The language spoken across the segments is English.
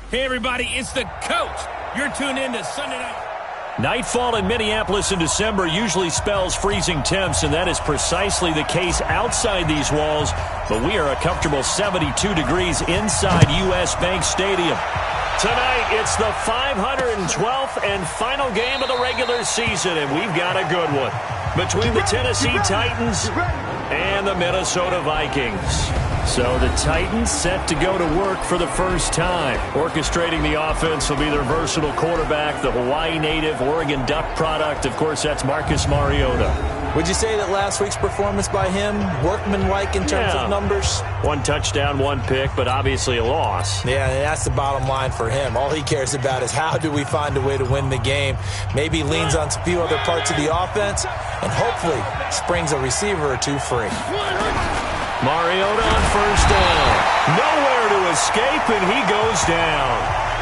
Hey, everybody, it's the coach. You're tuned in to Sunday Night. Nightfall in Minneapolis in December usually spells freezing temps, and that is precisely the case outside these walls. But we are a comfortable 72 degrees inside U.S. Bank Stadium. Tonight, it's the 512th and final game of the regular season, and we've got a good one between the Tennessee Titans and the Minnesota Vikings. So the Titans set to go to work for the first time. Orchestrating the offense will be their versatile quarterback, the Hawaii native, Oregon Duck product. Of course, that's Marcus Mariota. Would you say that last week's performance by him, workmanlike in terms of numbers? 1 touchdown, 1 pick, but obviously a loss. Yeah, and that's the bottom line for him. All he cares about is how do we find a way to win the game. Maybe leans on a few other parts of the offense, and hopefully springs a receiver or two free. Mariota on first down. Nowhere to escape, and he goes down.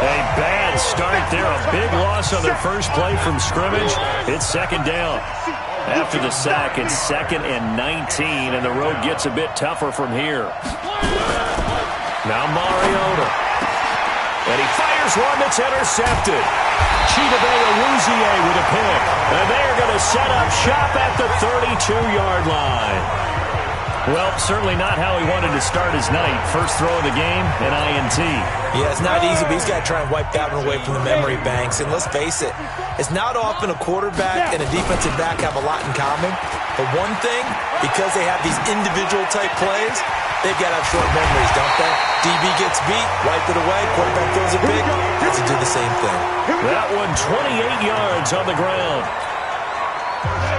A bad start there. A big loss on their first play from scrimmage. It's second down. After the sack, it's 2nd and 19, and the road gets a bit tougher from here. Now Mariota. And he fires one that's intercepted. Chidobe Awuzie with a pick. And they're going to set up shop at the 32-yard line. Well, certainly not how he wanted to start his night. First throw of the game, an INT. Yeah, it's not easy, but he's got to try and wipe that one away from the memory banks. And let's face it, it's not often a quarterback and a defensive back have a lot in common. But one thing, because they have these individual type plays, they've got to have short memories, don't they? DB gets beat, wipe it away, quarterback throws a pick, has to do the same thing. That one 28 yards on the ground.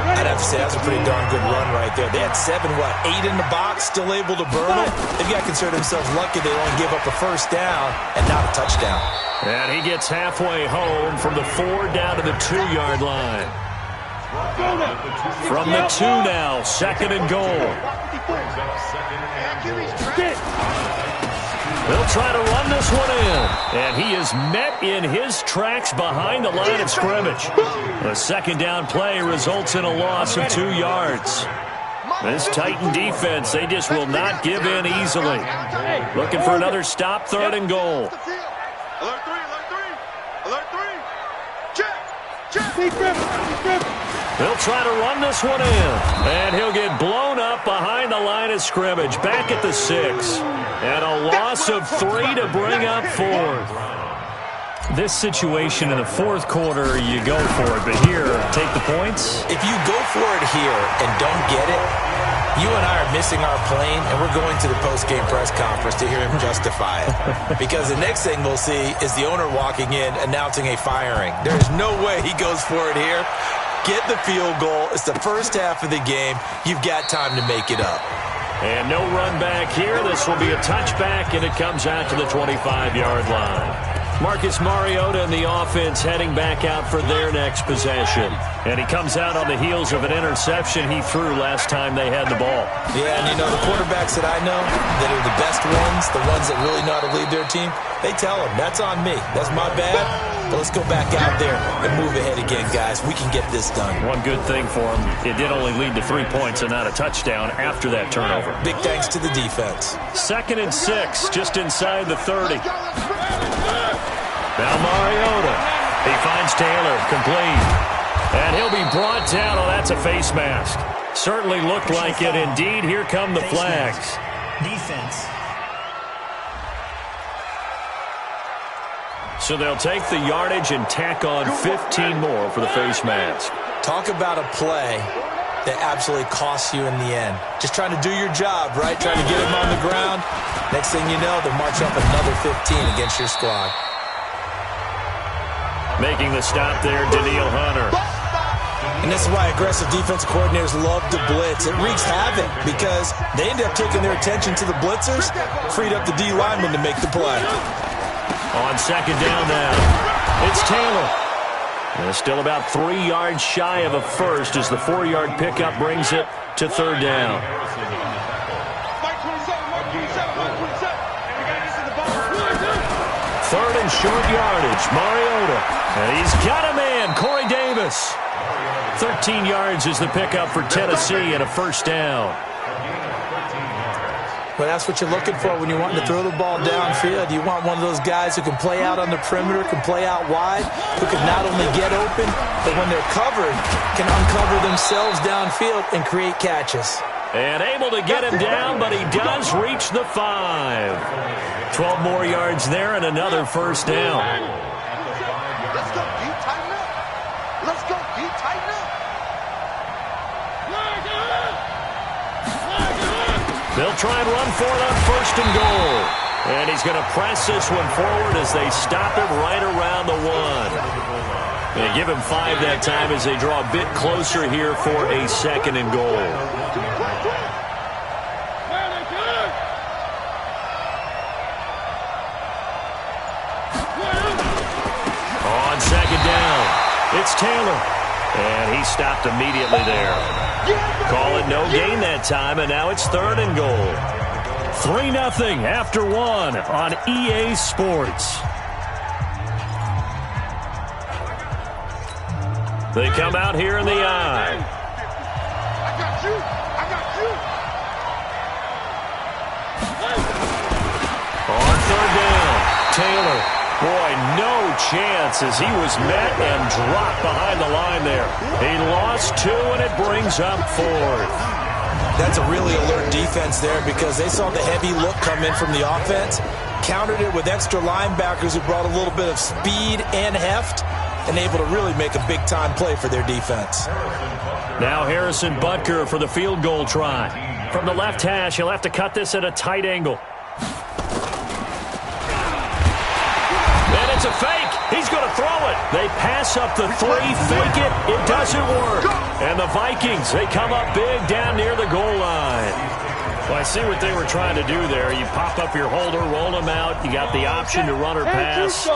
I'd have to say that's a pretty darn good run right there. They had 8 in the box, still able to burn them. They've got to consider themselves lucky they only give up a first down and not a touchdown. And he gets halfway home from the 4 down to the 2-yard line. From the 2 now, 2nd and goal. They'll try to run this one in. And he is met in his tracks behind the line of scrimmage. The 2nd down play results in a loss of 2 yards. This Titan defense, they just will not give in easily. Looking for another stop, 3rd and goal. Alert 3, alert 3, alert 3. Check. They'll try to run this one in. And he'll get blown up behind the line of scrimmage. Back at the 6. And a loss of 3 to bring up 4th. This situation in the 4th quarter, you go for it. But here, take the points. If you go for it here and don't get it, you and I are missing our plane, and we're going to the post-game press conference to hear him justify it. Because the next thing we'll see is the owner walking in announcing a firing. There's no way he goes for it here. Get the field goal. It's the first half of the game. You've got time to make it up. And no run back here. This will be a touchback, and it comes out to the 25-yard line. Marcus Mariota and the offense heading back out for their next possession. And he comes out on the heels of an interception he threw last time they had the ball. Yeah, and you know, the quarterbacks that I know that are the best ones, the ones that really know how to lead their team, they tell them, that's on me. That's my bad. But let's go back out there and move ahead again, guys. We can get this done. One good thing for him, it did only lead to 3 points and not a touchdown after that turnover. Big thanks to the defense. 2nd and 6, just inside the 30. Now Mariota. He finds Taylor, complete. And he'll be brought down. Oh, that's a face mask. Certainly looked like it. Indeed, here come the flags. Defense. So they'll take the yardage and tack on 15 more for the face mask. Talk about a play that absolutely costs you in the end. Just trying to do your job, right? Trying to get him on the ground. Next thing you know, they'll march up another 15 against your squad. Making the stop there, Daniil Hunter. And this is why aggressive defensive coordinators love to blitz. It wreaks havoc because they end up taking their attention to the blitzers, freed up the D lineman to make the play. On 2nd down now, it's Taylor. And still about 3 yards shy of a first as the 4-yard pickup brings it to 3rd down. Third and short yardage, Mariota. And he's got a man, Corey Davis. 13 yards is the pickup for Tennessee and a first down. Well, that's what you're looking for when you're wanting to throw the ball downfield. You want one of those guys who can play out on the perimeter, can play out wide, who can not only get open, but when they're covered, can uncover themselves downfield and create catches. And able to get him down, but he does reach the 5. 12 more yards there and another first down. Let's go, D. Tighten up. Let's go, D. Tighten up. They'll try and run for it on first and goal. And he's going to press this one forward as they stop him right around the 1. They give him 5 that time as they draw a bit closer here for a second and goal. On second down, it's Taylor. And he stopped immediately there. Call it no gain that time, and now it's third and goal. 3-0 after 1 on EA Sports. They come out here in the I. I got you. I got you. On third down, Taylor. Boy, no chance as he was met and dropped behind the line there. He lost 2, and it brings up 4th. That's a really alert defense there because they saw the heavy look come in from the offense, countered it with extra linebackers who brought a little bit of speed and heft, and able to really make a big-time play for their defense. Now Harrison Butker for the field goal try. From the left hash, he'll have to cut this at a tight angle. And it's a fake. He's going to throw it. They pass up the 3, fake it. It doesn't work. And the Vikings, they come up big down near the goal line. Well, I see what they were trying to do there. You pop up your holder, roll them out. You got the option to run or pass.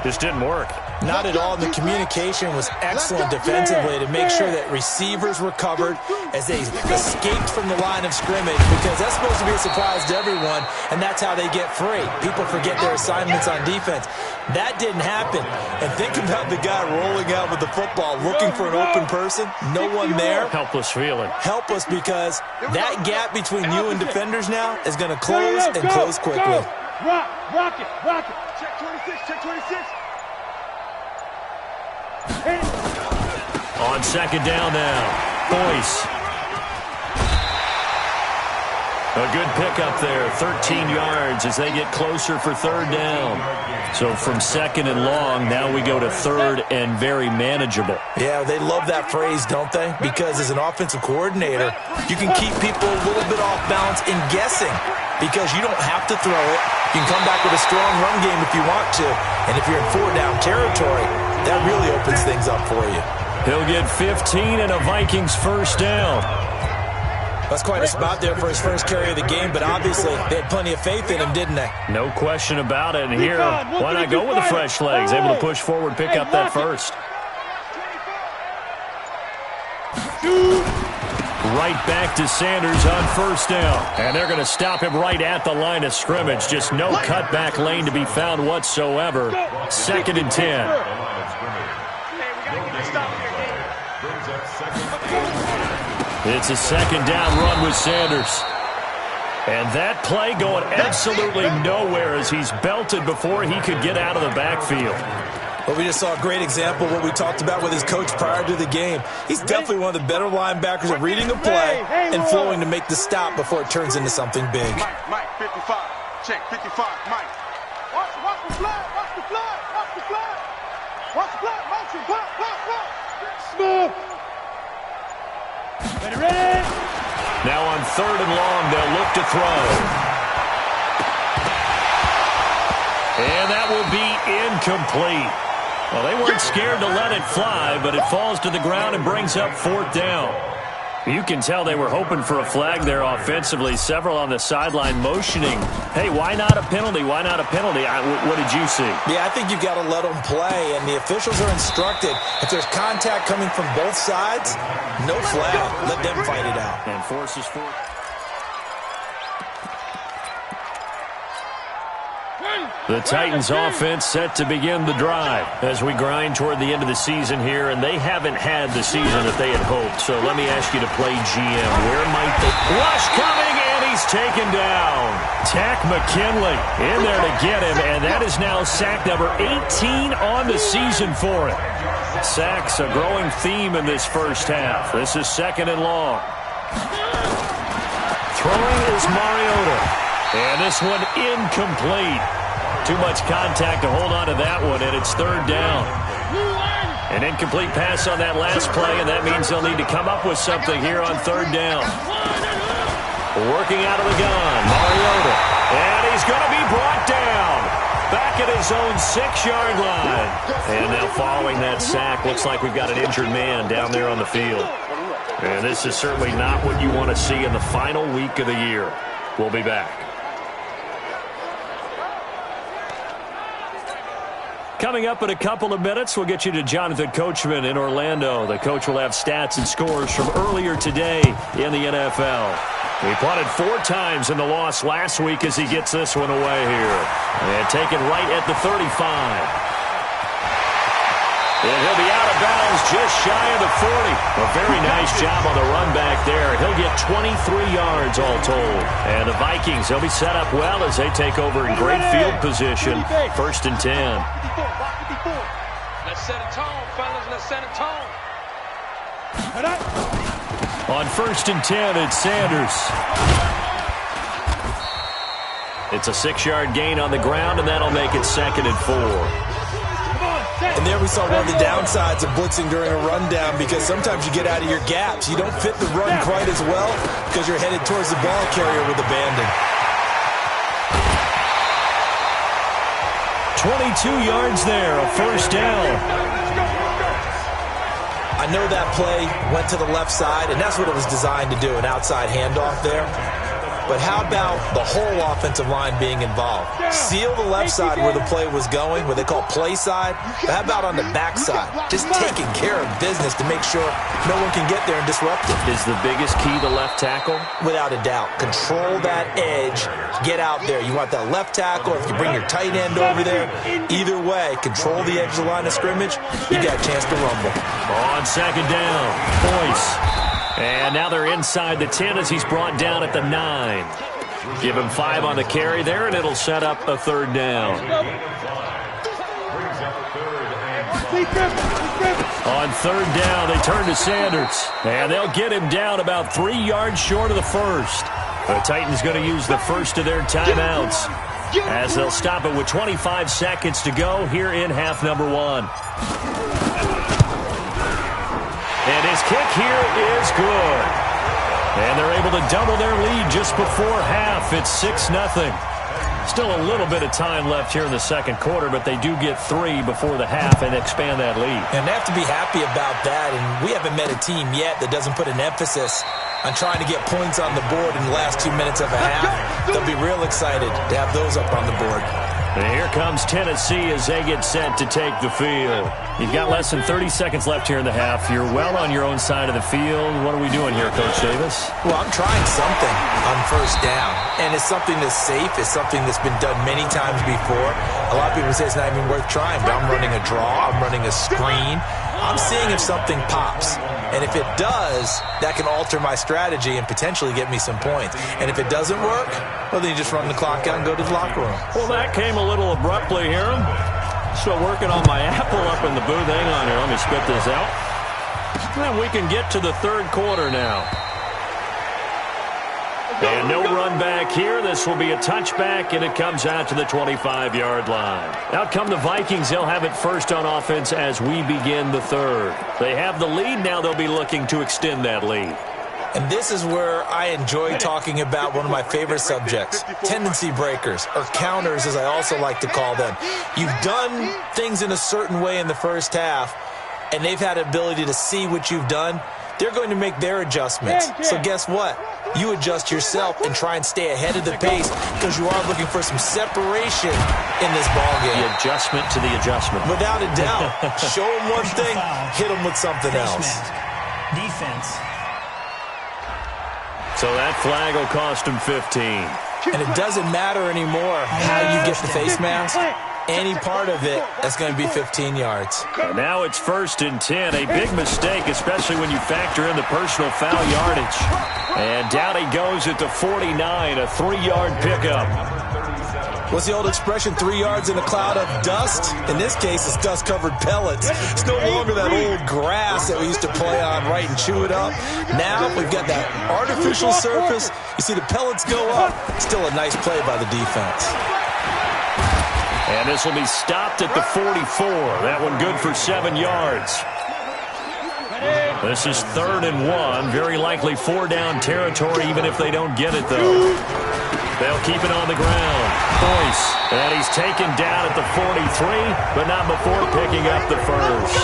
Just didn't work. Not at all. The communication was excellent defensively to make sure that receivers were covered as they escaped from the line of scrimmage, because that's supposed to be a surprise to everyone, and that's how they get free. People forget their assignments on defense. That didn't happen. And think about the guy rolling out with the football, looking for an open person. No one there. Helpless feeling. Helpless because that gap between you and defenders now is going to close and close quickly. Rock it. Check 26, check 26. On second down now, Boyce. A good pickup there, 13 yards as they get closer for third down. So from second and long, now we go to third and very manageable. Yeah, they love that phrase, don't they? Because as an offensive coordinator, you can keep people a little bit off balance in guessing because you don't have to throw it. You can come back with a strong run game if you want to. And if you're in 4-down territory, that really opens things up for you. He'll get 15 and a Vikings first down. That's quite a spot there for his first carry of the game, but obviously they had plenty of faith in him, didn't they? No question about it. And here, why not go with the fresh legs? Able to push forward, pick up that first. Right back to Sanders on first down. And they're going to stop him right at the line of scrimmage. Just no cutback lane to be found whatsoever. Second and 10. It's a second down run with Sanders. And that play going absolutely nowhere as he's belted before he could get out of the backfield. Well, we just saw a great example of what we talked about with his coach prior to the game. He's definitely one of the better linebackers at reading a play and flowing to make the stop before it turns into something big. Mike, 55. Check, 55, Mike. Watch the flag, watch the flag, watch the flag. Watch the flag, motion, block. Smooth. Ready? Now on third and long, they'll look to throw. And that will be incomplete. Well, they weren't scared to let it fly, but it falls to the ground and brings up fourth down. You can tell they were hoping for a flag there offensively. Several on the sideline motioning, hey, why not a penalty? Why not a penalty? What did you see? Yeah, I think you've got to let them play, and the officials are instructed. If there's contact coming from both sides, no flag. Let them fight it out. And forces forward. The Titans offense set to begin the drive as we grind toward the end of the season here, and they haven't had the season that they had hoped. So let me ask you to play GM. Where might they... Rush coming And he's taken down. Tack McKinley in there to get him, and that is now sack number 18 on the season for him. Sacks a growing theme in this first half. This is 2nd and long. Throwing is Mariota. And this one incomplete. Too much contact to hold on to that one, and it's 3rd down. An incomplete pass on that last play, and that means they'll need to come up with something here on 3rd down. Working out of the gun, Mariota. And he's going to be brought down. Back at his own 6-yard line. And now following that sack, looks like we've got an injured man down there on the field. And this is certainly not what you want to see in the final week of the year. We'll be back. Coming up in a couple of minutes, we'll get you to Jonathan Coachman in Orlando. The coach will have stats and scores from earlier today in the NFL. He punted 4 times in the loss last week as he gets this one away here. And taken right at the 35. And he'll be out of bounds just shy of the 40. A very nice job on the run back there. He'll get 23 yards all told. And the Vikings, they'll be set up well as they take over in great field position. 1st and 10. Let's set a tone, fellas. Let's set a tone. On 1st and 10, it's Sanders. It's a 6-yard gain on the ground, and that'll make it 2nd and 4. And there we saw one of the downsides of blitzing during a rundown, because sometimes you get out of your gaps. You don't fit the run quite as well because you're headed towards the ball carrier with abandon. 22 yards there, a 1st down. I know that play went to the left side, and that's what it was designed to do, an outside handoff there. But how about the whole offensive line being involved? Seal the left side where the play was going, what they call play side. But how about on the back side? Just taking care of business to make sure no one can get there and disrupt it. Is the biggest key the left tackle? Without a doubt. Control that edge. Get out there. You want that left tackle. If you bring your tight end over there, either way, control the edge of the line of scrimmage, you got a chance to rumble. On 2nd down, Boyce. And now they're inside the 10 as he's brought down at the 9. Give him 5 on the carry there, and it'll set up a 3rd down. On 3rd down, they turn to Sanders. And they'll get him down about 3 yards short of the 1st. The Titans going to use the first of their timeouts as they'll stop it with 25 seconds to go here in half number 1. And his kick here is good. And they're able to double their lead just before half. It's 6-0. Still a little bit of time left here in the 2nd quarter, but they do get 3 before the half and expand that lead. And they have to be happy about that. And we haven't met a team yet that doesn't put an emphasis on trying to get points on the board in the last 2 minutes of a half. They'll be real excited to have those up on the board. And here comes Tennessee as they get set to take the field. You've got less than 30 seconds left here in the half. You're well on your own side of the field. What are we doing here, Coach Davis? Well, I'm trying something on 1st down. And it's something that's safe. It's something that's been done many times before. A lot of people say it's not even worth trying, but I'm running a draw. I'm running a screen. I'm seeing if something pops. And if it does, that can alter my strategy and potentially get me some points. And if it doesn't work, well, then you just run the clock out and go to the locker room. Well, that came a little abruptly here. Still working on my apple up in the booth. Hang on here. Let me spit this out. And we can get to the 3rd quarter now. And no run back here. This will be a touchback, and it comes out to the 25-yard line. Out come the Vikings. They'll have it first on offense as we begin the 3rd. They have the lead. Now they'll be looking to extend that lead. And this is where I enjoy talking about one of my favorite subjects, tendency breakers, or counters as I also like to call them. You've done things in a certain way in the first half, and they've had the ability to see what you've done. They're going to make their adjustments. So guess what? You adjust yourself and try and stay ahead of the pace because you are looking for some separation in this ballgame. The adjustment to the adjustment. Without a doubt. Show them one thing, hit them with something else. Defense. So that flag will cost him 15. And it doesn't matter anymore how you get the face mask. any part of it, that's going to be 15 yards. And now it's 1st and 10. A big mistake, especially when you factor in the personal foul yardage. And down he goes at the 49, a 3-yard pickup. What's the old expression, 3 yards in a cloud of dust? In this case, it's dust-covered pellets. It's no longer that old grass that we used to play on, right, and chew it up. Now we've got that artificial surface. You see the pellets go up. Still a nice play by the defense. And this will be stopped at the 44. That one good for 7 yards. This is 3rd and 1. Very likely 4-down territory, even if they don't get it, though. They'll keep it on the ground. Boyce. And he's taken down at the 43, but not before picking up the first.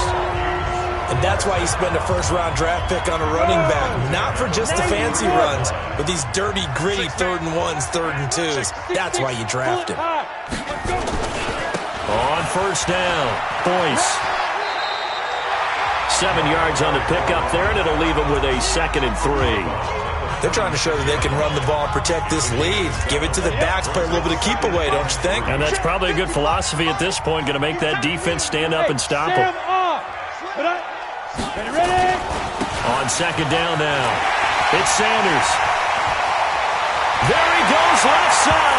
And that's why you spend a first-round draft pick on a running back. Not for just the fancy runs, but these dirty, gritty 3rd and 1s, 3rd and 2s. That's why you draft him. On 1st down, Boyce. 7 yards on the pickup there, and it'll leave him with a 2nd and 3. They're trying to show that they can run the ball and protect this lead. Give it to the backs, play a little bit of keep away, don't you think? And that's probably a good philosophy at this point, going to make that defense stand up and stop them. On 2nd down now, it's Sanders. There he goes, left side.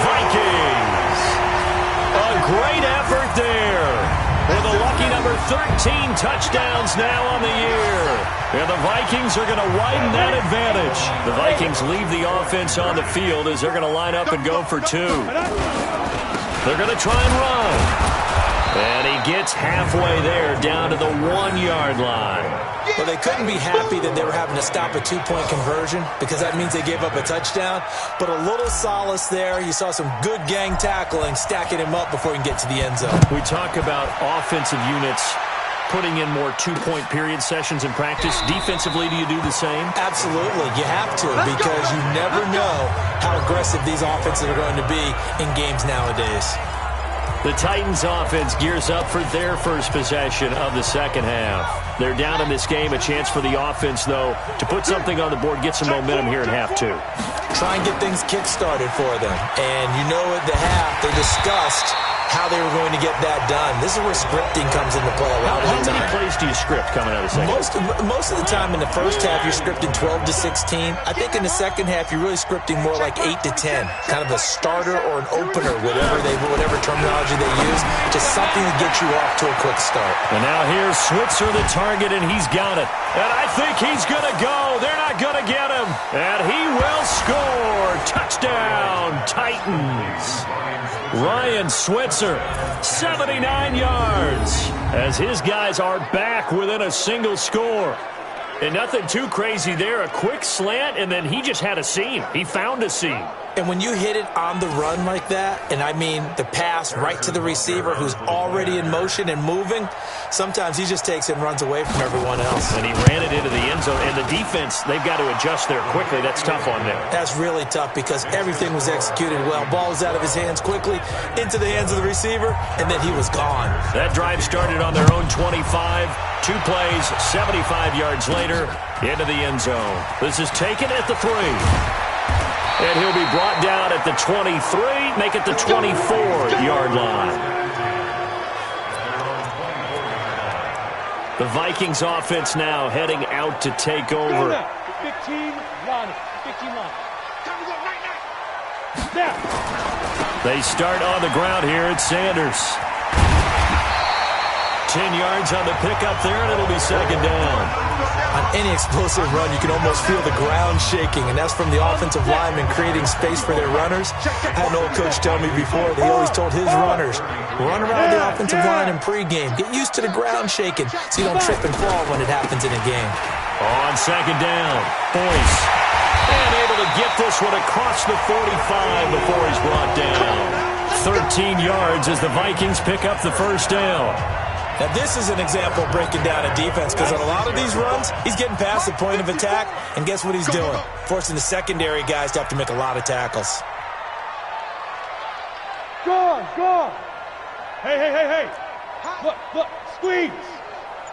Vikings. A great effort there. With a lucky number 13 touchdowns now on the year. And the Vikings are going to widen that advantage. The Vikings leave the offense on the field as they're going to line up and go for 2. They're going to try and run. And he gets halfway there down to the 1-yard line. Well, they couldn't be happy that they were having to stop a 2-point conversion because that means they gave up a touchdown. But a little solace there. You saw some good gang tackling, stacking him up before he can get to the end zone. We talk about offensive units putting in more 2-point period sessions in practice. Defensively, do you do the same? Absolutely. You have to because you never know how aggressive these offenses are going to be in games nowadays. The Titans offense gears up for their first possession of the second half. They're down in this game. A chance for the offense, though, to put something on the board, get some momentum here in half 2. Try and get things kick-started for them. And you know at the half, they discussed how they were going to get that done. This is where scripting comes into play a lot of the time. How many plays do you script coming out of the second half? Most of the time in the first half, you're scripting 12 to 16. I think in the second half, you're really scripting more like 8 to 10. Kind of a starter or an opener, whatever terminology they use. Just something to get you off to a quick start. And now here's Switzer, the target, and he's got it. And I think he's going to go. They're not going to get him. And he will score. Touchdown, Titans. Ryan Switzer, 79 yards, as his guys are back within a single score. And nothing too crazy there. A quick slant, and then he just had a seam. He found a seam. And when you hit it on the run like that, and I mean the pass right to the receiver who's already in motion and moving, sometimes he just takes it and runs away from everyone else. And he ran it into the end zone. And the defense, they've got to adjust there quickly. That's tough on them. That's really tough because everything was executed well. Ball was out of his hands quickly, into the hands of the receiver, and then he was gone. That drive started on their own 25. 2 plays, 75 yards later, into the end zone. This is taken at the 3. And he'll be brought down at the 23, make it the 24-yard line. The Vikings offense now heading out to take over. 15 line. They start on the ground here at Sanders. 10 yards on the pickup there, and it'll be 2nd down. On any explosive run, you can almost feel the ground shaking, and that's from the offensive linemen creating space for their runners. I had an old coach tell me before that he always told his runners, run around the offensive line in pregame. Get used to the ground shaking so you don't trip and fall when it happens in a game. On 2nd down, Boyce. And able to get this one across the 45 before he's brought down. 13 yards as the Vikings pick up the first down. Now, this is an example of breaking down a defense because on a lot of these runs, he's getting past the point of attack, and guess what he's doing? Forcing the secondary guys to have to make a lot of tackles. Go! Hey. Look, squeeze.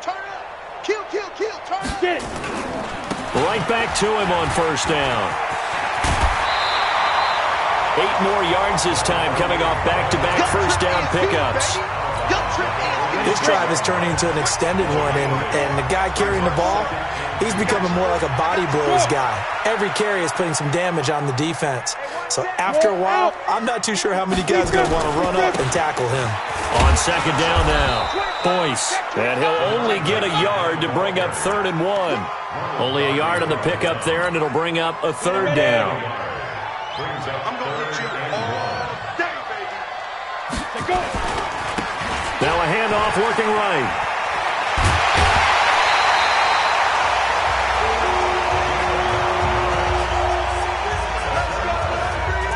Turn up. Kill, turn up. Get it. Right back to him on 1st down. 8 more yards this time, coming off back-to-back first down pickups. This drive is turning into an extended one, and the guy carrying the ball, he's becoming more like a body blows guy. Every carry is putting some damage on the defense. So after a while, I'm not too sure how many guys are going to want to run up and tackle him. On second down now, Boyce. And he'll only get a yard to bring up 3rd and 1. Only a yard on the pickup there, and it'll bring up a 3rd down. I'm going to hit you all day, baby. Go. Now a handoff working right.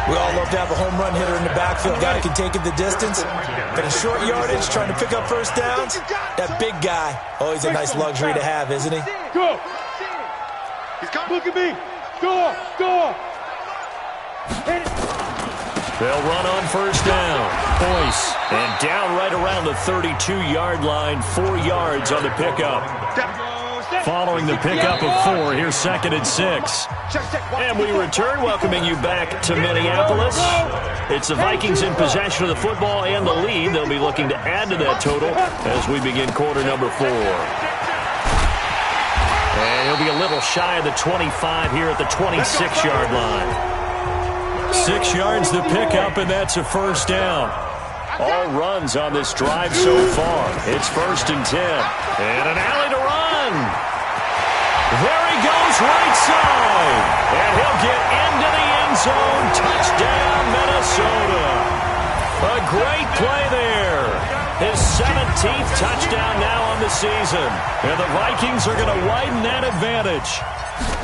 We all love to have a home run hitter in the backfield, guy who can take it the distance. But in short yardage, trying to pick up first downs, that big guy, always a nice luxury to have, isn't he? Go. Look at me. Go. They'll run on first down. Boyce. And down right around the 32-yard line, 4 yards on the pickup. Following the pickup of 4, here's 2nd and 6. And we return, welcoming you back to Minneapolis. It's the Vikings in possession of the football and the lead. They'll be looking to add to that total as we begin quarter number 4. And he'll be a little shy of the 25 here at the 26-yard line. 6 yards the pickup, and that's a first down. All runs on this drive so far. It's 1st and 10. And an alley to run. There he goes, right side. And he'll get into the end zone. Touchdown, Minnesota. A great play there. His 17th touchdown now on the season. And the Vikings are going to widen that advantage.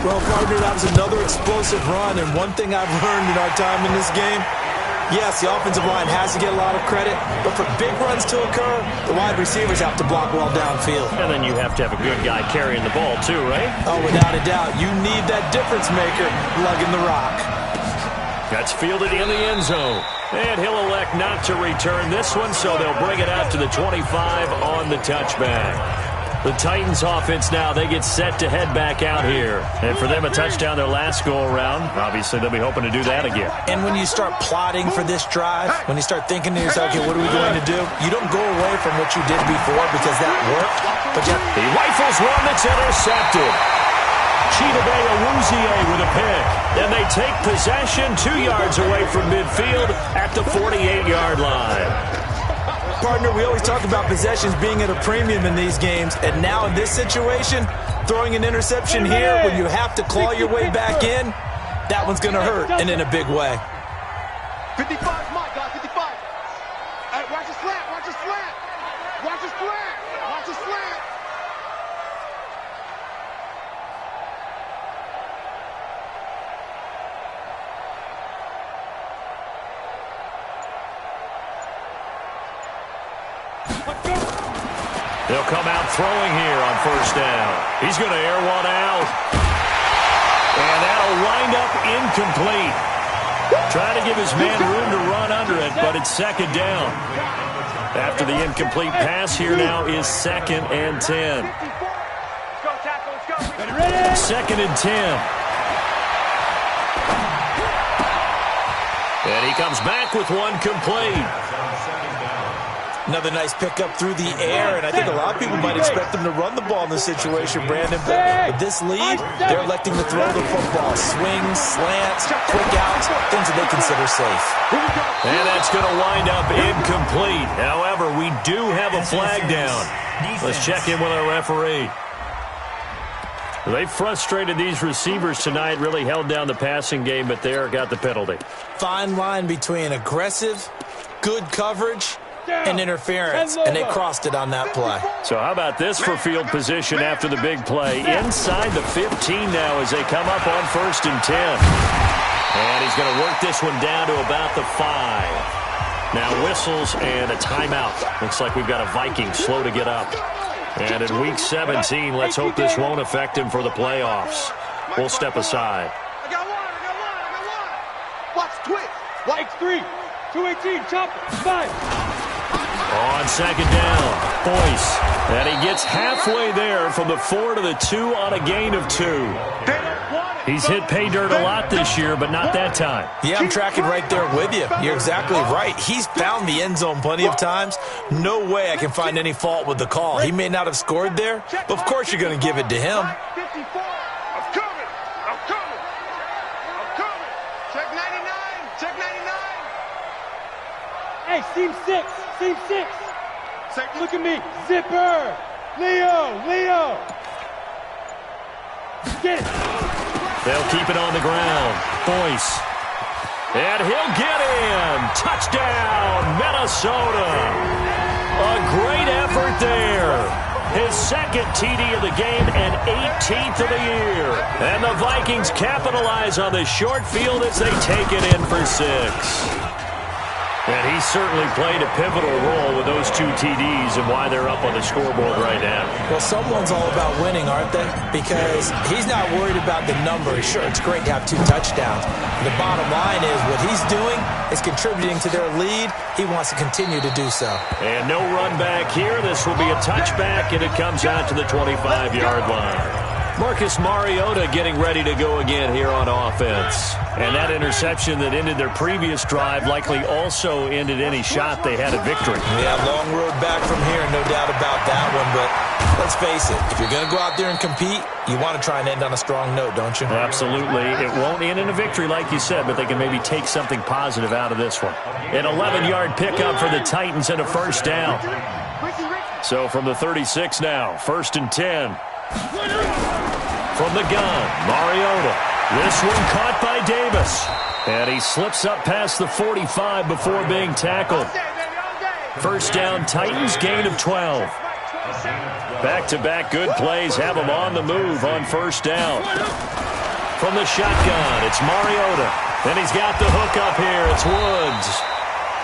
Well, partner, that was another explosive run. And one thing I've learned in our time in this game, yes, the offensive line has to get a lot of credit, but for big runs to occur, the wide receivers have to block well downfield. And then you have to have a good guy carrying the ball too, right? Oh, without a doubt. You need that difference maker lugging the rock. That's fielded in the end zone. And he'll elect not to return this one, so they'll bring it out to the 25 on the touchback. The Titans offense now, they get set to head back out here. And for them, a touchdown their last go-around. Obviously, they'll be hoping to do that again. And when you start plotting for this drive, when you start thinking to yourself, okay, what are we going to do? You don't go away from what you did before because that worked. But he rifles one that's intercepted. Chidobe Awuzie with a pick. And they take possession 2 yards away from midfield at the 48-yard line. Partner, we always talk about possessions being at a premium in these games, and now in this situation, throwing an interception here when you have to claw your way back in, that one's going to hurt, and in a big way. 55, my God, 55. Hey, watch the slant, watch the slant. Watch the slant, watch the slant. They'll come out throwing here on first down. He's going to air one out. And that'll wind up incomplete. Trying to give his man room to run under it, but it's 2nd down. After the incomplete pass, here now is 2nd and 10. 2nd and 10. And he comes back with one complete. Another nice pickup through the air, and I think a lot of people might expect them to run the ball in this situation, Brandon. But with this lead, they're electing to throw the football. Swings, slants, quick outs, things that they consider safe. And that's going to wind up incomplete. However, we do have a flag down. Let's check in with our referee. They frustrated these receivers tonight, really held down the passing game, but there got the penalty. Fine line between aggressive, good coverage, and interference, and they crossed it on that play. So how about this for field position after the big play? Inside the 15 now as they come up on 1st and 10. And he's going to work this one down to about the 5. Now whistles and a timeout. Looks like we've got a Viking slow to get up. And in week 17, let's hope this won't affect him for the playoffs. We'll step aside. I got one. Watch twitch. X3, 218, chopper, 5. On 2nd down, Boyce. And he gets halfway there from the 4 to the 2 on a gain of 2. They don't want it. He's hit pay dirt a lot this year, but not that time. Yeah, I'm tracking right there with you. You're exactly right. He's found the end zone plenty of times. No way I can find any fault with the call. He may not have scored there, but of course you're going to give it to him. I'm coming. Check 99. Check 99. Hey, seam 6. Look at me. Zipper. Leo. Get it. They'll keep it on the ground. Boyce. And he'll get in. Touchdown, Minnesota. A great effort there. His second TD of the game and 18th of the year. And the Vikings capitalize on the short field as they take it in for 6. And he certainly played a pivotal role with those 2 TDs and why they're up on the scoreboard right now. Well, someone's all about winning, aren't they? Because he's not worried about the numbers. Sure, it's great to have 2 touchdowns. The bottom line is what he's doing is contributing to their lead. He wants to continue to do so. And no run back here. This will be a touchback, and it comes out to the 25-yard line. Marcus Mariota getting ready to go again here on offense. And that interception that ended their previous drive likely also ended any shot they had at victory. Yeah, long road back from here, no doubt about that one. But let's face it, if you're going to go out there and compete, you want to try and end on a strong note, don't you? Absolutely. It won't end in a victory like you said, but they can maybe take something positive out of this one. An 11-yard pickup for the Titans and a first down. So from the 36 now, 1st and 10. From the gun, Mariota. This one caught by Davis. And he slips up past the 45 before being tackled. First down, Titans, gain of 12. Back-to-back good plays have him on the move on first down. From the shotgun, it's Mariota. And he's got the hook up here. It's Woods.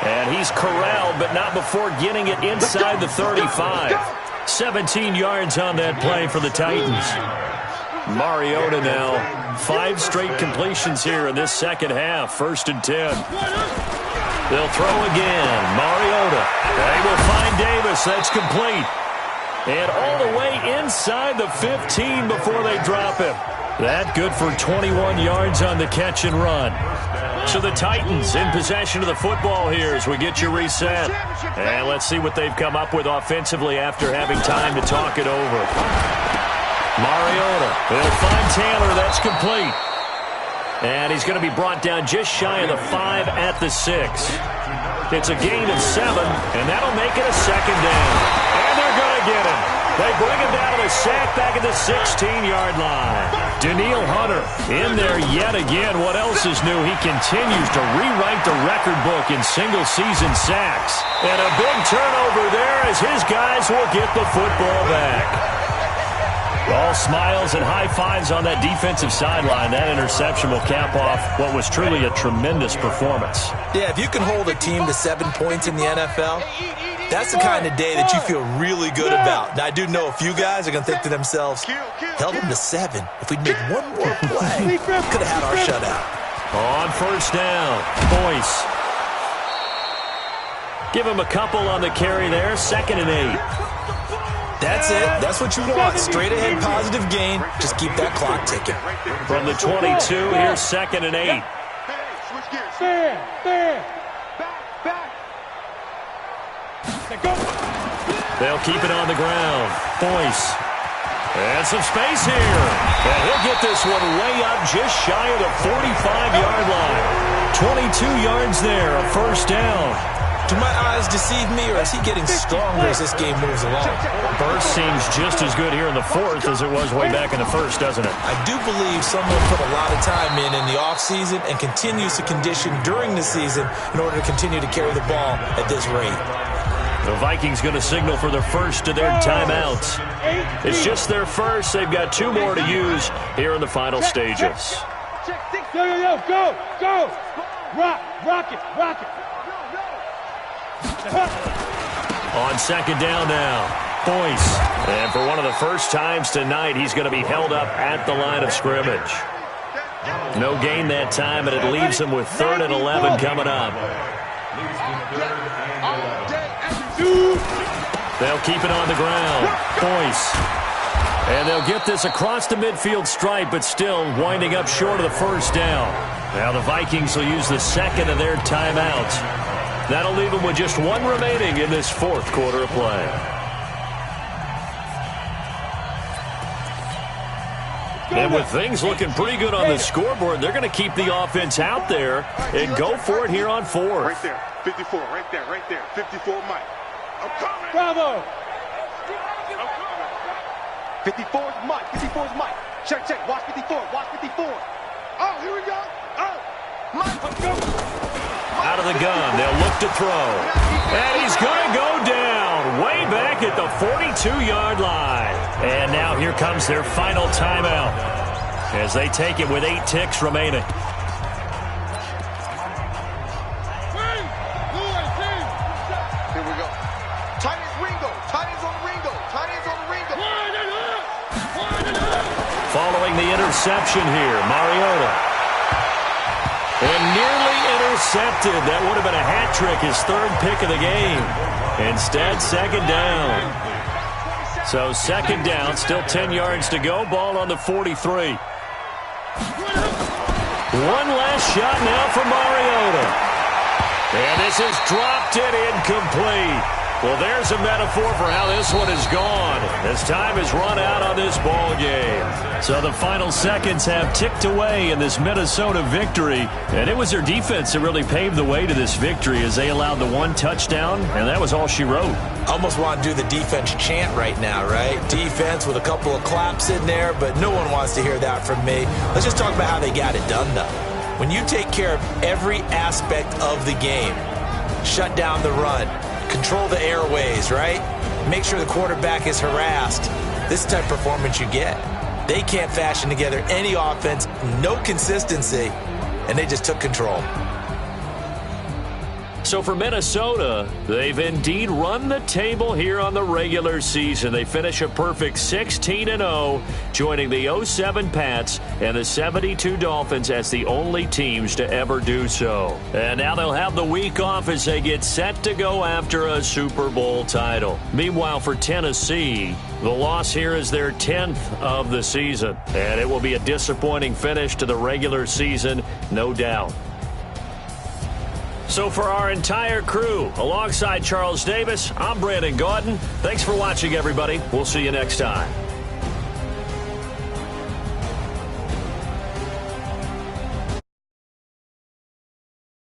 And he's corralled, but not before getting it inside the 35. 17 yards on that play for the Titans. Mariota now, 5 straight completions here in this second half. 1st and 10. They'll throw again. Mariota. They will find Davis. That's complete. And all the way inside the 15 before they drop him. That good for 21 yards on the catch and run. So the Titans in possession of the football here as we get you reset. And let's see what they've come up with offensively after having time to talk it over. Mariota. They'll find Taylor. That's complete. And he's going to be brought down just shy of the 5 at the 6. It's a gain of 7, and that'll make it a second down. And they're going to get him. They bring him down to the sack back at the 16-yard line. Daniil Hunter in there yet again. What else is new? He continues to rewrite the record book in single-season sacks. And a big turnover there as his guys will get the football back. All smiles and high fives on that defensive sideline. That interception will cap off what was truly a tremendous performance. Yeah, if you can hold a team to 7 points in the NFL, that's the kind of day that you feel really good about. Now, I do know a few guys are going to think to themselves, held them to 7. If we'd made one more play, could have had our shutout. On first down, Boyce. Give him a couple on the carry there. 2nd and 8. That's it. That's what you want. Straight ahead positive gain. Just keep that clock ticking. From the 22, here's 2nd and 8. They'll keep it on the ground. Boyce. And some space here. And he'll get this one way up just shy of the 45-yard line. 22 yards there, a first down. Do my eyes deceive me, or is he getting stronger as this game moves along? Burst seems just as good here in the 4th as it was way back in the 1st, doesn't it? I do believe someone put a lot of time in the offseason and continues to condition during the season in order to continue to carry the ball at this rate. The Vikings going to signal for their first of their timeouts. It's just their first. They've got 2 more to use here in the final stages. Go. Rock it. On 2nd down now, Boyce. And for one of the first times tonight, he's going to be held up at the line of scrimmage. No gain that time, and it leaves him with 3rd and 11 coming up. They'll keep it on the ground. Boyce. And they'll get this across the midfield stripe, but still winding up short of the first down. Now the Vikings will use the second of their timeouts. That'll leave them with just one remaining in this fourth quarter of play. And with things looking pretty good on the scoreboard, they're going to keep the offense out there and go for it here on fourth. Right there, 54, right there, 54, Mike. I'm coming. Bravo. I'm coming. 54 is Mike, 54 is Mike. Check, watch 54, watch 54. Oh, here we go. Oh, Mike, let's go. Out of the gun, they'll look to throw. And he's going to go down way back at the 42-yard line. And now here comes their final timeout as they take it with 8 ticks remaining. Here we go. Tight ends Ringo, tight ends on Ringo, tight ends on Ringo. Following the interception here, Mariota. And nearly intercepted. That would have been a hat trick, his third pick of the game. Instead, second down. So second down, still 10 yards to go. Ball on the 43. One last shot now for Mariota. And this is dropped it incomplete. Well, there's a metaphor for how this one is gone as time has run out on this ball game. So the final seconds have ticked away in this Minnesota victory. And it was their defense that really paved the way to this victory as they allowed the one touchdown, and that was all she wrote. Almost want to do the defense chant right now, right? Defense with a couple of claps in there, but no one wants to hear that from me. Let's just talk about how they got it done, though. When you take care of every aspect of the game, shut down the run, control the airways, right? Make sure the quarterback is harassed. This type of performance you get. They can't fashion together any offense, no consistency, and they just took control. So for Minnesota, they've indeed run the table here on the regular season. They finish a perfect 16-0, joining the 07 Pats and the 72 Dolphins as the only teams to ever do so. And now they'll have the week off as they get set to go after a Super Bowl title. Meanwhile, for Tennessee, the loss here is their 10th of the season, and it will be a disappointing finish to the regular season, no doubt. So for our entire crew, alongside Charles Davis, I'm Brandon Gaudin. Thanks for watching, everybody. We'll see you next time.